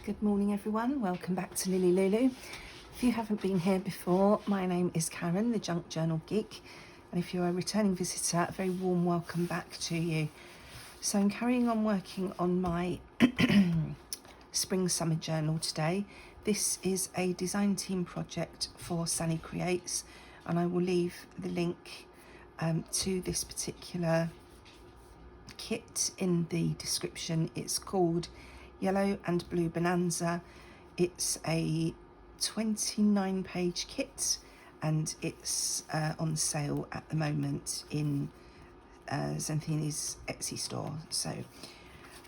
Good morning everyone, welcome back to LilyLuLou. If you haven't been here before, my name is Karen, the Junk Journal Geek, and if you're a returning visitor, a very warm welcome back to you. So I'm carrying on working on my spring summer journal today. This is a design team project for Sally Creates, and I will leave the link to this particular kit in the description. It's called Yellow and Blue Bonanza. It's a 29-page kit and it's on sale at the moment in Xanthini's Etsy store. So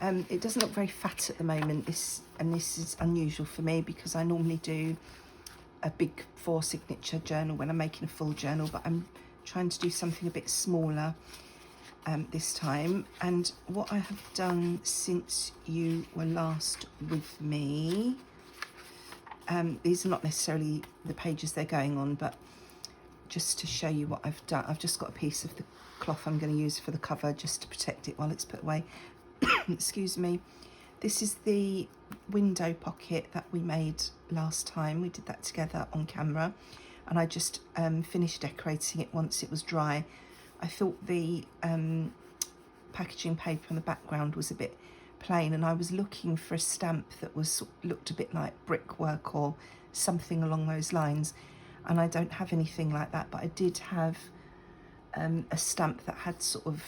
it doesn't look very fat at the moment. This is unusual for me because I normally do a big 4 signature journal when I'm making a full journal, but I'm trying to do something a bit smaller this time. And what I have done since you were last with me, these are not necessarily the pages they're going on, but just to show you what I've done, I've just got a piece of the cloth I'm going to use for the cover just to protect it while it's put away. Excuse me. This is the window pocket that we made last time. We did that together on camera, and I just finished decorating it once it was dry. I thought the packaging paper on the background was a bit plain, and I was looking for a stamp that looked a bit like brickwork or something along those lines, and I don't have anything like that, but I did have a stamp that had sort of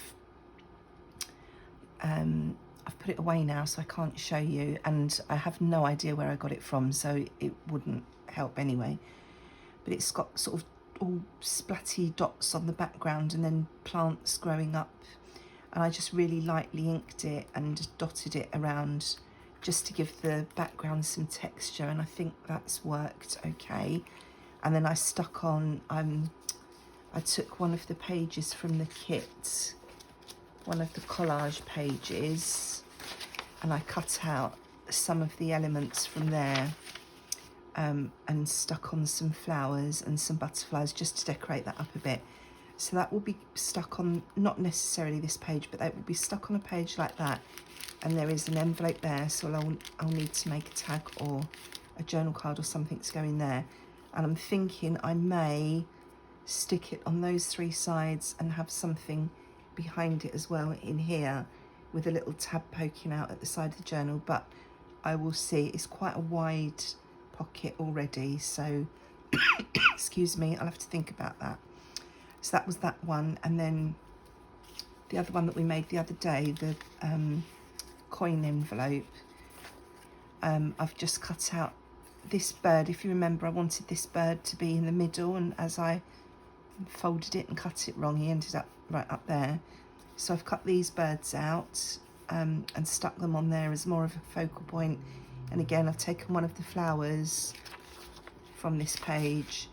I've put it away now so I can't show you, and I have no idea where I got it from, so it wouldn't help anyway, but it's got sort of all splatty dots on the background and then plants growing up, and I just really lightly inked it and dotted it around just to give the background some texture, and I think that's worked okay. And then I stuck on, I took one of the pages from the kit, one of the collage pages, and I cut out some of the elements from there and stuck on some flowers and some butterflies just to decorate that up a bit. So that will be stuck on, not necessarily this page, but that will be stuck on a page like that, and there is an envelope there, so I'll need to make a tag or a journal card or something to go in there. And I'm thinking I may stick it on those 3 sides and have something behind it as well in here with a little tab poking out at the side of the journal, but I will see. It's quite a wide pocket already, so excuse me, I'll have to think about that. So that was that one, and then the other one that we made the other day, the coin envelope, I've just cut out this bird. If you remember, I wanted this bird to be in the middle, and as I folded it and cut it wrong, he ended up right up there. So I've cut these birds out and stuck them on there as more of a focal point. And again, I've taken one of the flowers from this page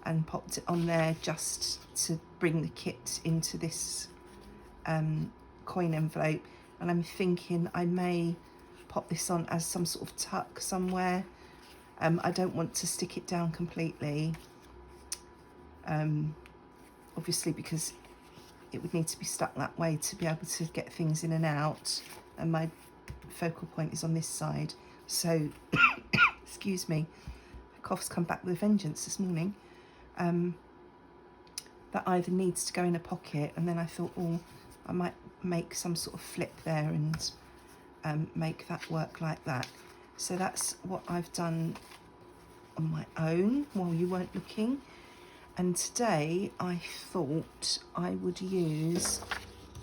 and popped it on there just to bring the kit into this coin envelope. And I'm thinking I may pop this on as some sort of tuck somewhere. I don't want to stick it down completely, obviously, because it would need to be stuck that way to be able to get things in and out, and my focal point is on this side. So excuse me, the cough's come back with a vengeance this morning. That either needs to go in a pocket, and then I thought, oh, I might make some sort of flip there and make that work like that. So that's what I've done on my own while you weren't looking. And today I thought I would use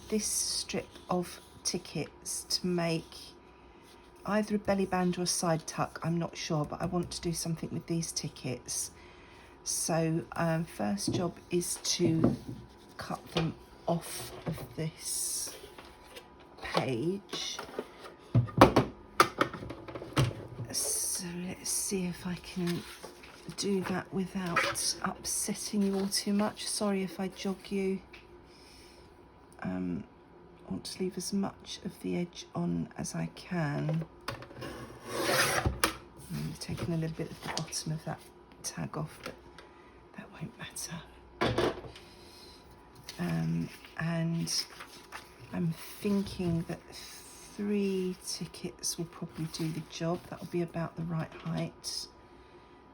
this strip of tickets to make either a belly band or a side tuck, I'm not sure, but I want to do something with these tickets. So first job is to cut them off of this page. So let's see if I can do that without upsetting you all too much. Sorry if I jog you. I want to leave as much of the edge on as I can. I'm taking a little bit of the bottom of that tag off, but that won't matter. And I'm thinking that 3 tickets will probably do the job. That will be about the right height.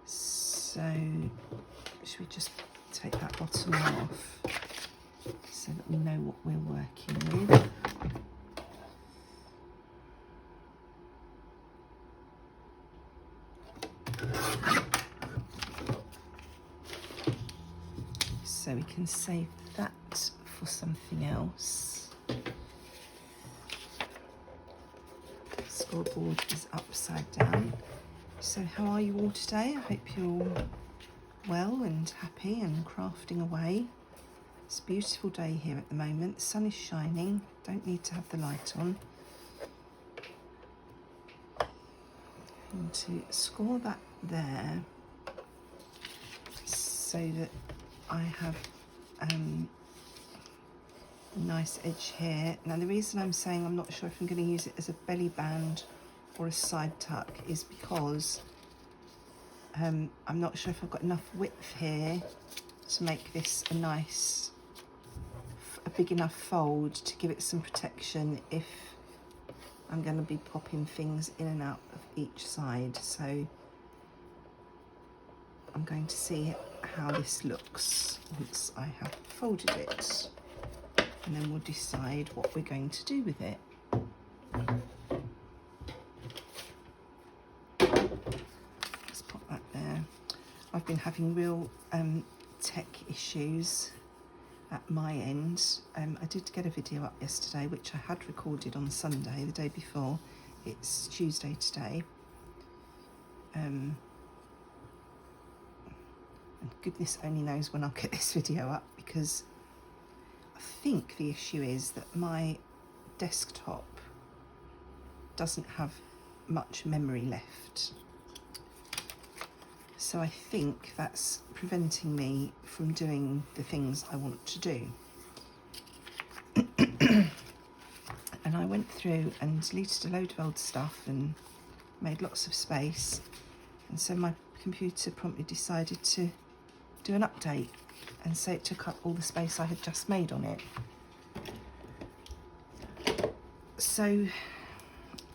So should we just take that bottom off so that we know what we're working with. So we can save that for something else. Scoreboard is upside down. So how are you all today? I hope you're all well and happy and crafting away. It's a beautiful day here at the moment. The sun is shining. Don't need to have the light on. And to score that there so that I have a nice edge here. Now the reason I'm saying I'm not sure if I'm going to use it as a belly band or a side tuck is because I'm not sure if I've got enough width here to make this a big enough fold to give it some protection if I'm going to be popping things in and out of each side. So I'm going to see how this looks once I have folded it, and then we'll decide what we're going to do with it. Let's pop that there. I've been having real tech issues at my end. I did get a video up yesterday which I had recorded on Sunday, the day before. It's Tuesday today. And goodness only knows when I'll get this video up, because I think the issue is that my desktop doesn't have much memory left. So I think that's preventing me from doing the things I want to do. And I went through and deleted a load of old stuff and made lots of space. And so my computer promptly decided to do an update, and so it took up all the space I had just made on it. So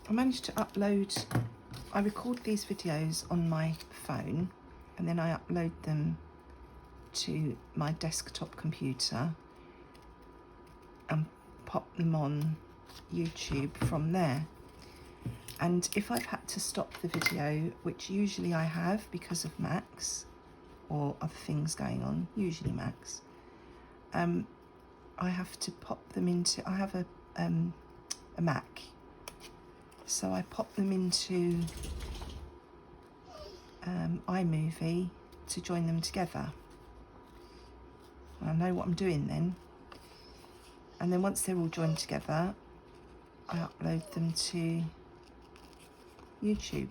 I managed to upload, I record these videos on my phone and then I upload them to my desktop computer and pop them on YouTube from there. And if I've had to stop the video, which usually I have because of Max or other things going on, usually Max, I have to pop them into, I have a Mac, so I pop them into iMovie to join them together. I know what I'm doing then, and then once they're all joined together I upload them to YouTube.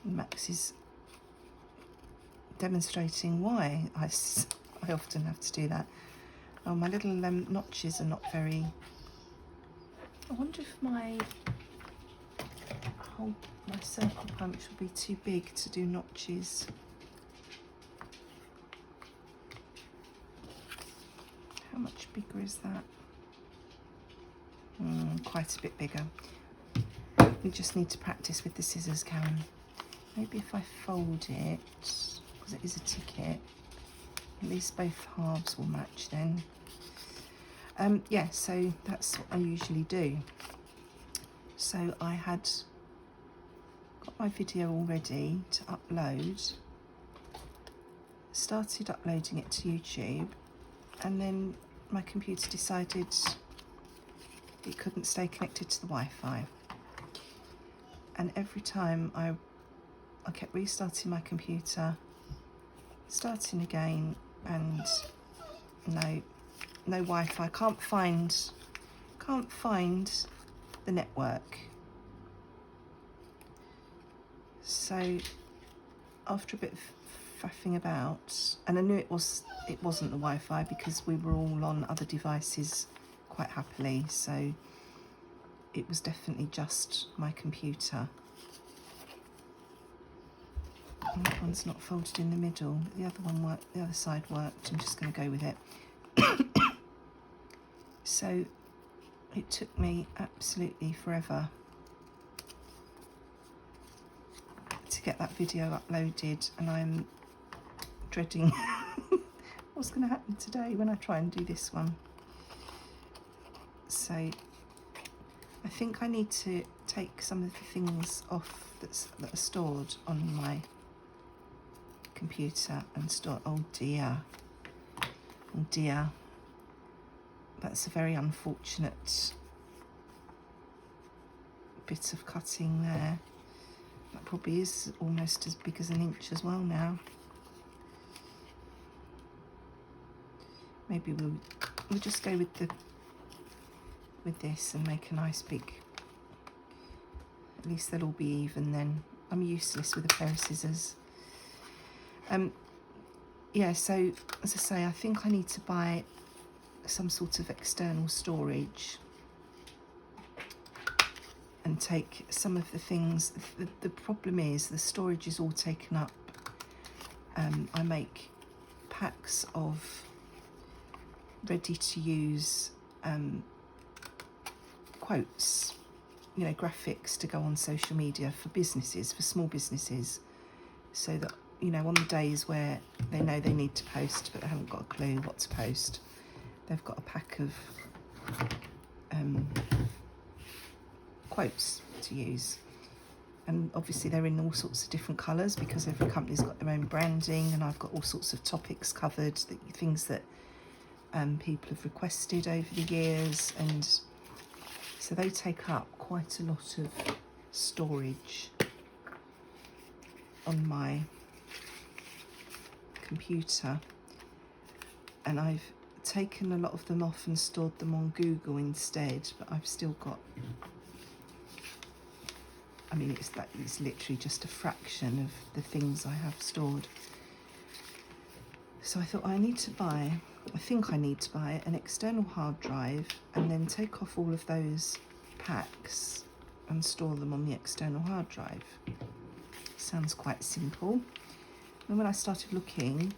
Max is demonstrating why I often have to do that. Oh, my little notches are not very... I wonder if my circle punch will be too big to do notches. How much bigger is that? Quite a bit bigger. We just need to practice with the scissors, Karen. Maybe if I fold it, because it is a ticket, at least both halves will match then. Yeah, so that's what I usually do. So I had got my video all ready to upload, started uploading it to YouTube, and then my computer decided it couldn't stay connected to the Wi-Fi. And every time I kept restarting my computer, starting again, and no Wi-Fi. Can't find the network. So after a bit of faffing about, and I knew it wasn't the Wi-Fi because we were all on other devices quite happily, so it was definitely just my computer. And that one's not folded in the middle. The other one worked, the other side worked. I'm just going to go with it. So It took me absolutely forever to get that video uploaded, and I'm dreading what's going to happen today when I try and do this one. So I think I need to take some of the things off that are stored on my computer and store. Oh dear, oh dear. That's a very unfortunate bit of cutting there. That probably is almost as big as an inch as well now. Maybe we'll just go with this and make a nice big. At least they'll all be even then. I'm useless with a pair of scissors. Yeah, so as I say, I think I need to buy some sort of external storage and take some of the things. The problem is the storage is all taken up. I make packs of ready to use quotes, you know, graphics to go on social media for businesses, for small businesses, so that, you know, on the days where they know they need to post but they haven't got a clue what to post, they've got a pack of quotes to use. And obviously they're in all sorts of different colours because every company's got their own branding, and I've got all sorts of topics covered, things that people have requested over the years, and so they take up quite a lot of storage on my computer. And I've taken a lot of them off and stored them on Google instead, but I've still got, I mean, it's literally just a fraction of the things I have stored. So I thought I think I need to buy an external hard drive and then take off all of those packs and store them on the external hard drive. Sounds quite simple. And when I started looking,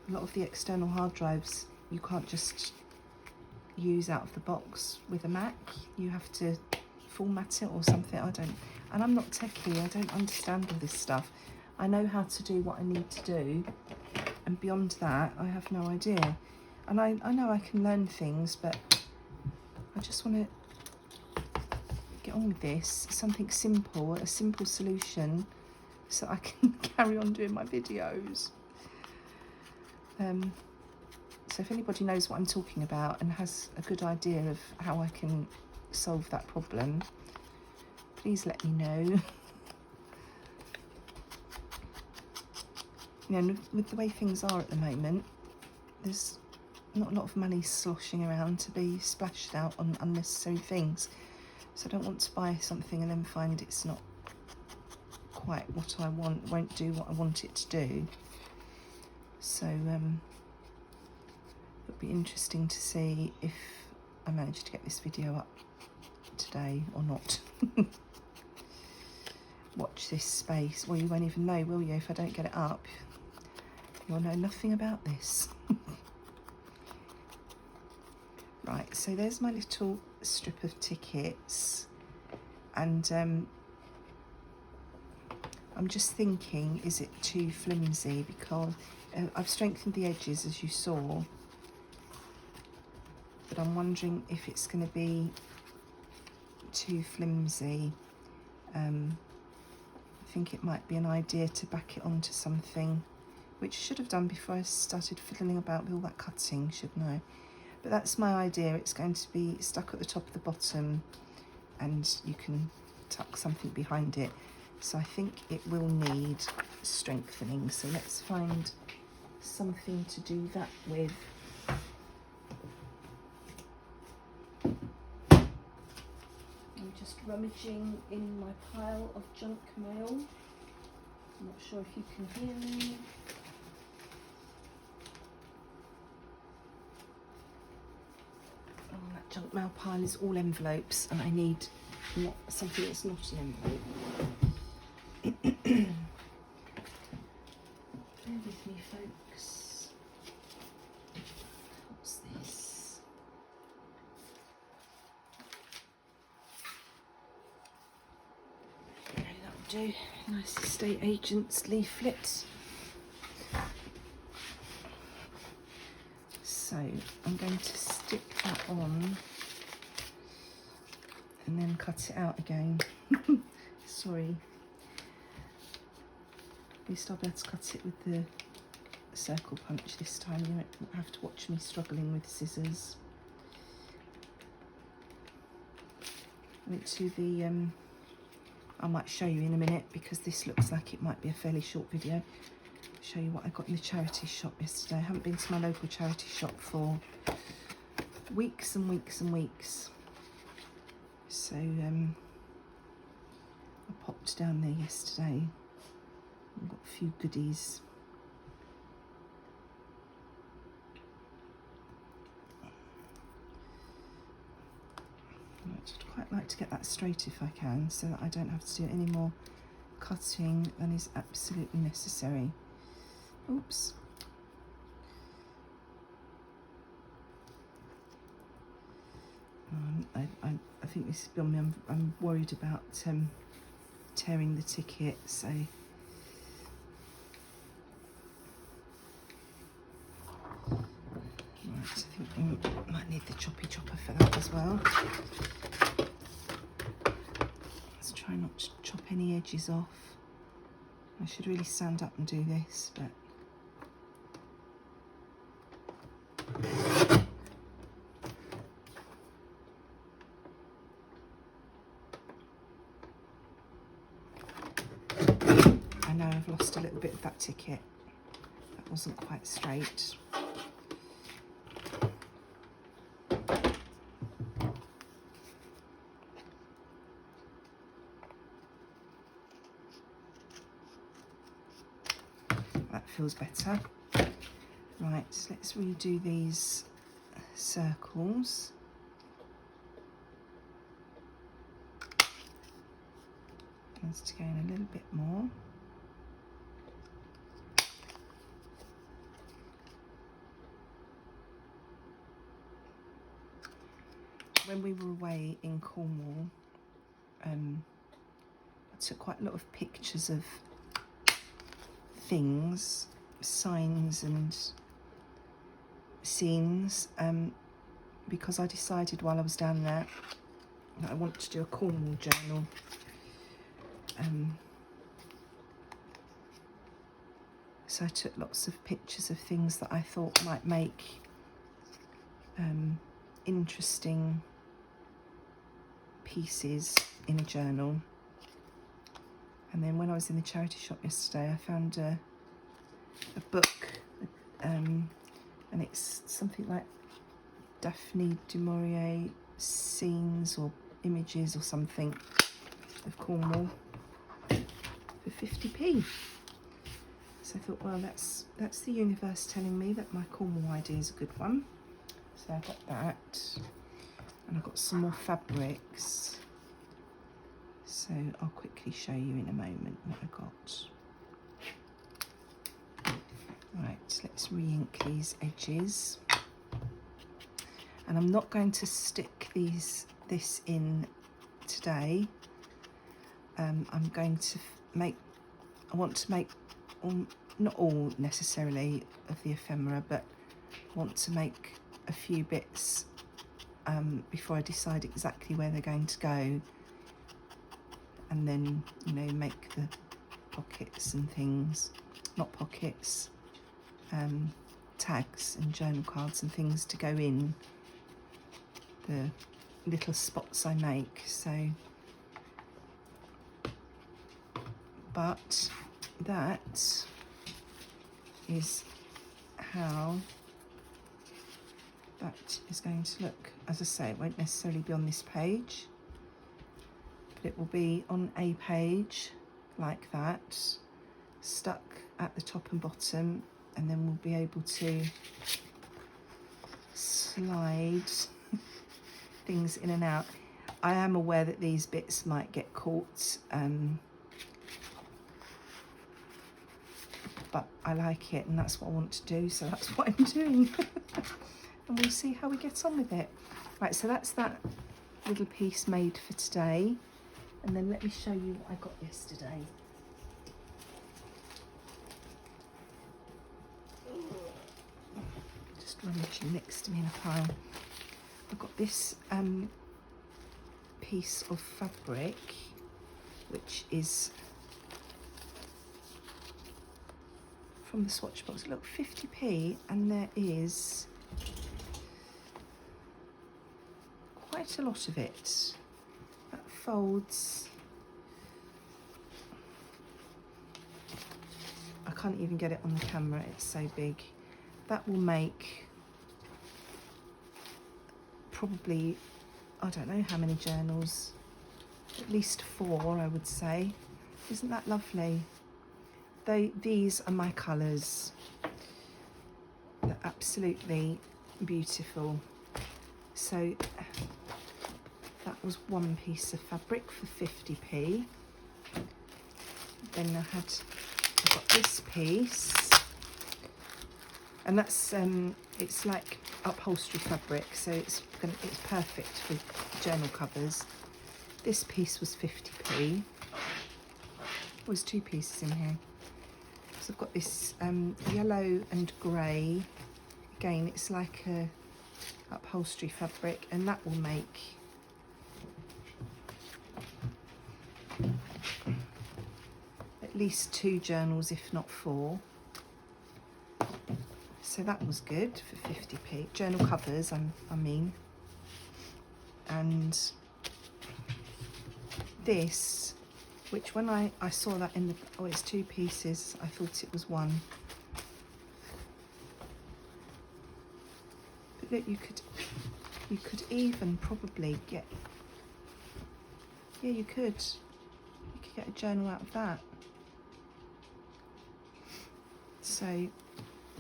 a lot of the external hard drives you can't just use out of the box with a Mac. You have to format it or something. And I'm not techie, I don't understand all this stuff. I know how to do what I need to do, and beyond that I have no idea. And I know I can learn things, but I just want to get on with this, something simple, a simple solution, so I can carry on doing my videos. So if anybody knows what I'm talking about and has a good idea of how I can solve that problem, please let me know. You know, with the way things are at the moment, there's not a lot of money sloshing around to be splashed out on unnecessary things. So I don't want to buy something and then find it's not quite what I want, won't do what I want it to do. So it'll be interesting to see if I manage to get this video up today or not. Watch this space. Well, you won't even know, will you, if I don't get it up? You'll know nothing about this. Right, so there's my little strip of tickets, and I'm just thinking, is it too flimsy? Because I've strengthened the edges, as you saw, but I'm wondering if it's going to be too flimsy. I think it might be an idea to back it onto something, which I should have done before I started fiddling about with all that cutting, shouldn't I? But that's my idea. It's going to be stuck at the top of the bottom, and you can tuck something behind it. So I think it will need strengthening. So let's find something to do that with. I'm just rummaging in my pile of junk mail. I'm not sure if you can hear me. Oh, that junk mail pile is all envelopes, and I need something that's not an envelope. Bear with me, folks. What's this? do. Nice estate agent's leaflet. So I'm going to stick that on and then cut it out again. Sorry. At least I'll be able to cut it with the circle punch this time. You won't have to watch me struggling with scissors. Went to the, I might show you in a minute because this looks like it might be a fairly short video. Show you what I got in the charity shop yesterday. I haven't been to my local charity shop for weeks and weeks and weeks. So I popped down there yesterday and got a few goodies. I'd quite like to get that straight if I can, so that I don't have to do any more cutting than is absolutely necessary. Oops. I think this is beyond me. I'm worried about tearing the ticket, so right, I think we might need the choppy chopper for that as well. Let's try not to chop any edges off. I should really stand up and do this, but I know I've lost a little bit of that ticket. That wasn't quite straight. That feels better. Right, let's redo these circles. Let's go in a little bit more. When we were away in Cornwall, I took quite a lot of pictures of things, signs and scenes, because I decided while I was down there that I want to do a Cornwall journal. So I took lots of pictures of things that I thought might make interesting pieces in a journal. And then when I was in the charity shop yesterday, I found a book, and it's something like Daphne du Maurier scenes or images or something of Cornwall for 50p. So I thought, well, that's the universe telling me that my Cornwall idea is a good one. So I got that, and I've got some more fabrics. So I'll quickly show you in a moment what I got. Right, let's re-ink these edges. And I'm not going to stick this in today. I'm going to I want to make, not all necessarily of the ephemera, but I want to make a few bits before I decide exactly where they're going to go. And then, you know, make the pockets and things, not pockets, tags and journal cards and things to go in the little spots I make. So, but that is how that is going to look. As I say, it won't necessarily be on this page, but it will be on a page like that, stuck at the top and bottom, and then we'll be able to slide things in and out. I am aware that these bits might get caught, but I like it and that's what I want to do, so that's what I'm doing. And we'll see how we get on with it. Right, so that's that little piece made for today. And then let me show you what I got yesterday. Just rummaging next to me in a pile. I got this piece of fabric, which is from the swatch box. Look, 50p, and there is quite a lot of it. That folds. I can't even get it on the camera, it's so big. That will make probably, I don't know how many journals, at least 4 I would say. Isn't that lovely? These are my colours. They're absolutely beautiful. So that was one piece of fabric for 50p. Then I got this piece, and that's it's like upholstery fabric, so it's perfect for journal covers. This piece was 50p. There's 2 pieces in here. So I've got this yellow and grey. Again, it's like a upholstery fabric, and that will make at least 2 journals, if not 4. So that was good for 50p. Journal covers, I mean. And this, which when I saw that in the, oh, it's 2 pieces, I thought it was 1. But look, you could even probably get, yeah, you could get a journal out of that. So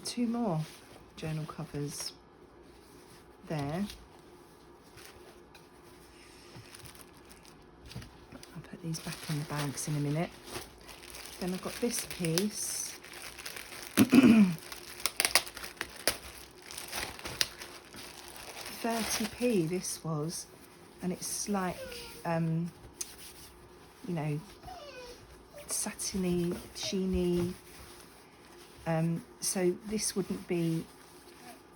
2 more journal covers there. I'll put these back in the bags in a minute. Then I've got this piece. 30p this was, and it's like you know, satiny, sheeny. So this wouldn't be,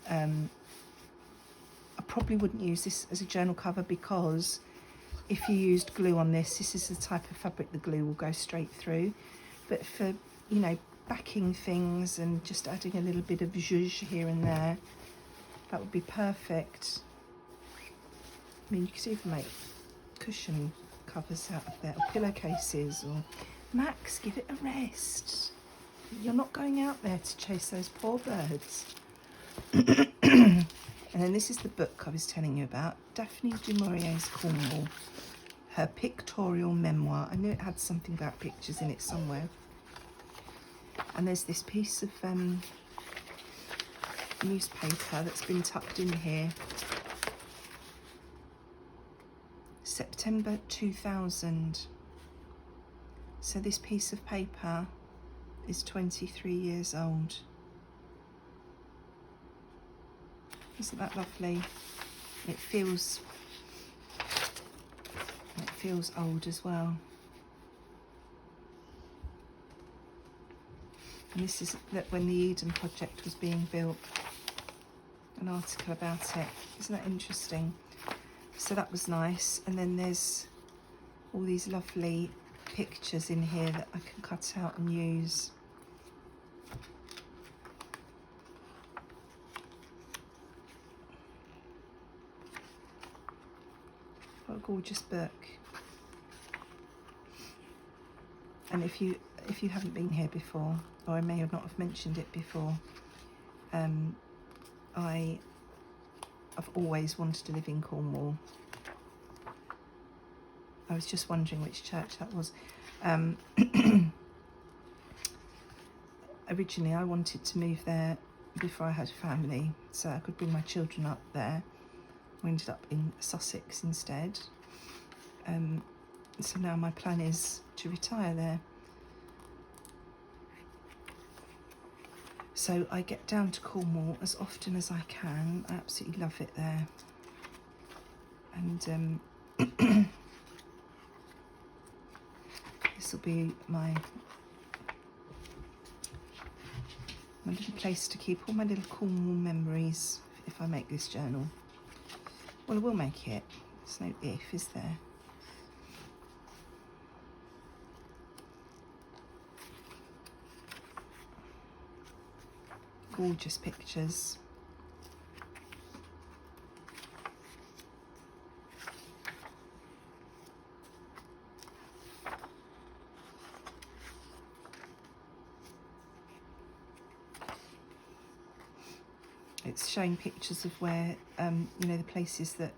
I probably wouldn't use this as a journal cover, because if you used glue on this, this is the type of fabric the glue will go straight through. But for, you know, backing things and just adding a little bit of zhuzh here and there, that would be perfect. I mean, you could even make cushion covers out of there, or pillowcases, or Max, give it a rest. You're not going out there to chase those poor birds. And then this is the book I was telling you about, Daphne du Maurier's Cornwall, her pictorial memoir. I knew it had something about pictures in it somewhere. And there's this piece of newspaper that's been tucked in here. September 2000. So this piece of paper is 23 years old. Isn't that lovely? It feels old as well. And this is when the Eden project was being built. An article about it. Isn't that interesting? So that was nice. And then there's all these lovely pictures in here that I can cut out and use. What a gorgeous book. And if you haven't been here before, or I may have not have mentioned it before, I've always wanted to live in Cornwall. I was just wondering which church that was. Originally I wanted to move there before I had a family, so I could bring my children up there. We ended up in Sussex instead. So now my plan is to retire there. So I get down to Cornwall as often as I can. I absolutely love it there. And This will be my little place to keep all my little Cornwall memories if I make this journal. Well, I will make it. There's no if, is there? Gorgeous pictures. It's showing pictures of where, you know, the places that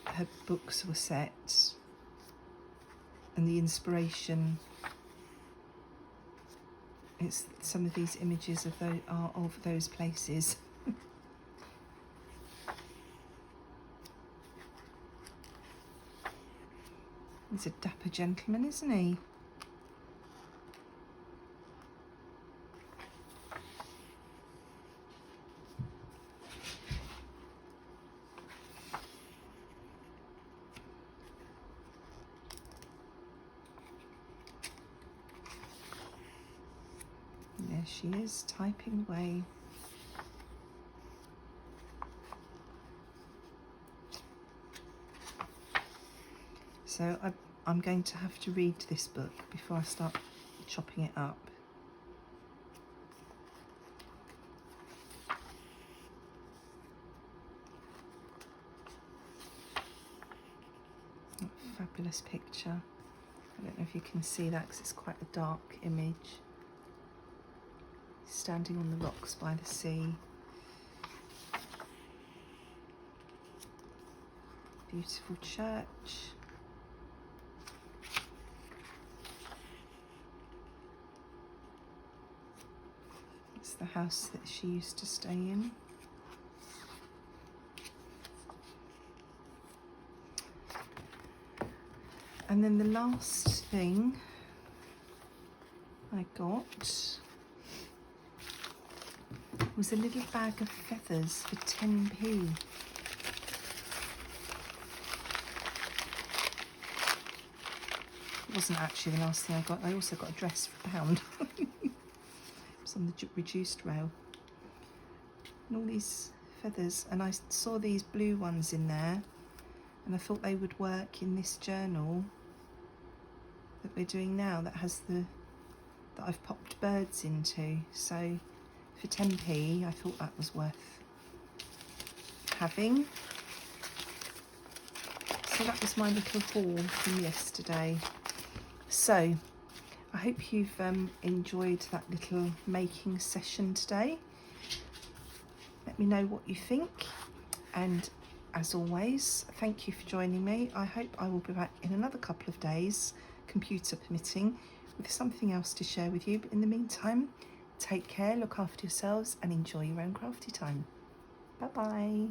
her books were set and the inspiration. It's some of these images of those are of those places. He's a dapper gentleman, isn't he? There she is, typing away. So I'm going to have to read this book before I start chopping it up. What a fabulous picture. I don't know if you can see that because it's quite a dark image. Standing on the rocks by the sea. Beautiful church. It's the house that she used to stay in. And then the last thing I got was a little bag of feathers for 10p. It wasn't actually the last thing I got. I also got a dress for £1. It was on the reduced rail. And all these feathers, and I saw these blue ones in there, and I thought they would work in this journal that we're doing now that has that I've popped birds into. So for 10p, I thought that was worth having. So that was my little haul from yesterday. So I hope you've enjoyed that little making session today. Let me know what you think, and as always, thank you for joining me. I hope I will be back in another couple of days, computer permitting, with something else to share with you. But in the meantime, take care, look after yourselves, and enjoy your own crafty time. Bye bye.